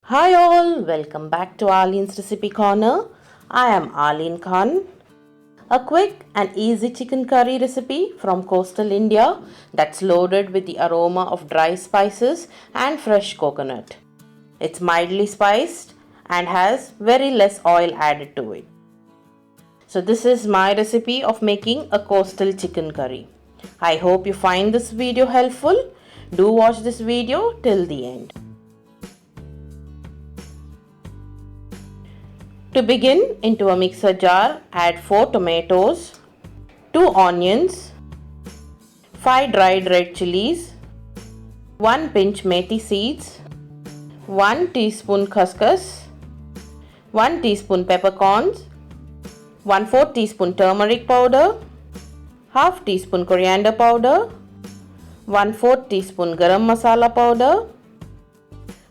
Hi all, welcome back to Aaleen's Recipe Corner. I am Aaleen Khan. A quick and easy chicken curry recipe from coastal India that's loaded with the aroma of dry spices and fresh coconut. It's mildly spiced and has very less oil added to it. So this is my recipe of making a coastal chicken curry. I hope you find this video helpful. Do watch this video till the end. To begin, into a mixer jar, add 4 tomatoes, 2 onions, 5 dried red chilies, 1 pinch methi seeds, 1 teaspoon khaskhas, 1 teaspoon peppercorns, 1/4 teaspoon turmeric powder, half teaspoon coriander powder, 1/4 teaspoon garam masala powder,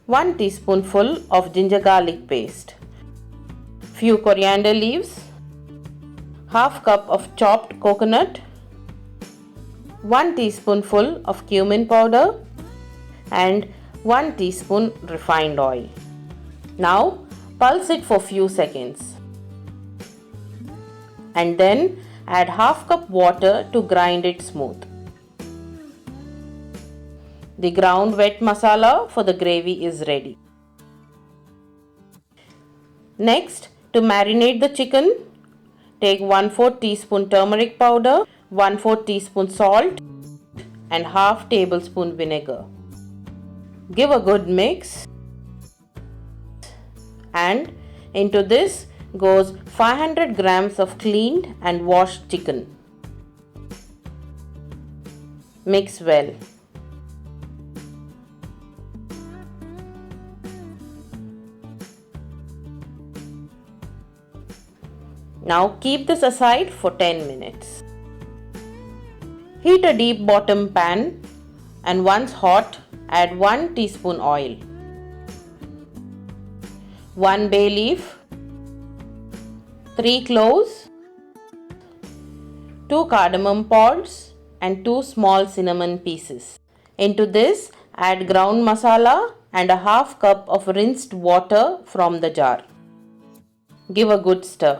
1 teaspoonful of ginger garlic paste, few coriander leaves, half cup of chopped coconut, 1 teaspoonful of cumin powder and 1 teaspoon refined oil. Now pulse it for few seconds and then add half cup water to grind it smooth. The ground wet masala for the gravy is ready. Next, to marinate the chicken, take 1/4 teaspoon turmeric powder, 1/4 teaspoon salt and half tablespoon vinegar. Give a good mix and into this goes 500 grams of cleaned and washed chicken. Mix well. Now keep this aside for 10 minutes. Heat a deep bottom pan and once hot, add 1 teaspoon oil, 1 bay leaf, 3 cloves, 2 cardamom pods and 2 small cinnamon pieces. Into this add ground masala and a half cup of rinsed water from the jar. Give a good stir.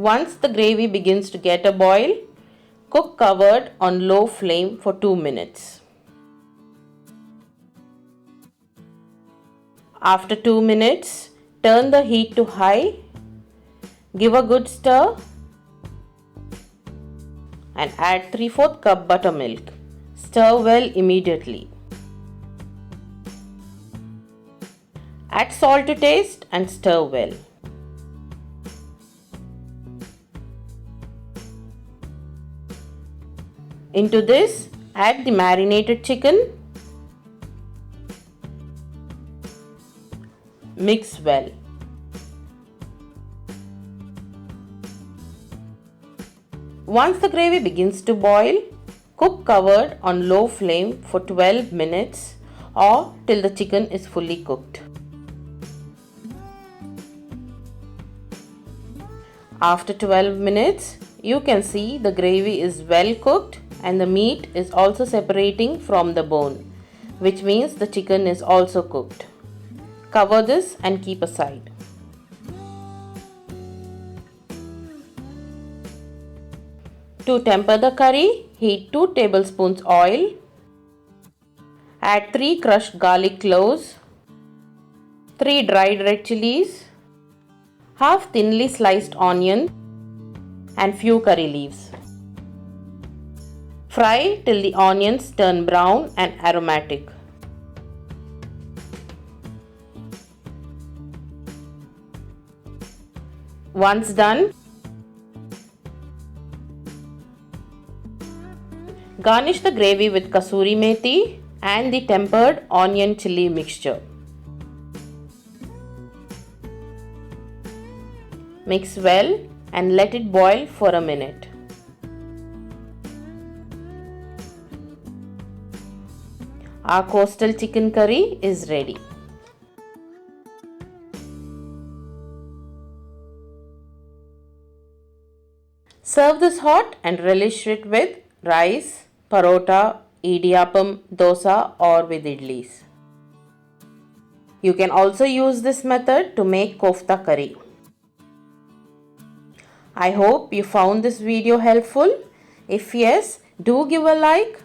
Once the gravy begins to get a boil, cook covered on low flame for 2 minutes. After 2 minutes, turn the heat to high, give a good stir and add 3/4 cup buttermilk. Stir well immediately. Add salt to taste and stir well. Into this, add the marinated chicken. Mix well. Once the gravy begins to boil, cook covered on low flame for 12 minutes or till the chicken is fully cooked. After 12 minutes, you can see the gravy is well cooked and the meat is also separating from the bone, which means the chicken is also cooked. Cover this and keep aside. To temper the curry, heat 2 tablespoons oil. Add 3 crushed garlic cloves, 3 dried red chilies, half thinly sliced onion and few curry leaves. Fry till the onions turn brown and aromatic. Once done, garnish the gravy with kasuri methi and the tempered onion chili mixture. Mix well and let it boil for a minute. Our coastal chicken curry is ready. Serve this hot and relish it with rice, parota, idiyappam, dosa or with idlis. You can also use this method to make kofta curry. I hope you found this video helpful. If yes, do give a like,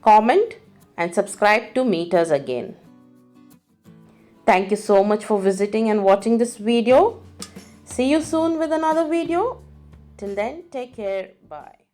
comment and subscribe to meet us again. Thank you so much for visiting and watching this video. See you soon with another video. Till then, take care. Bye.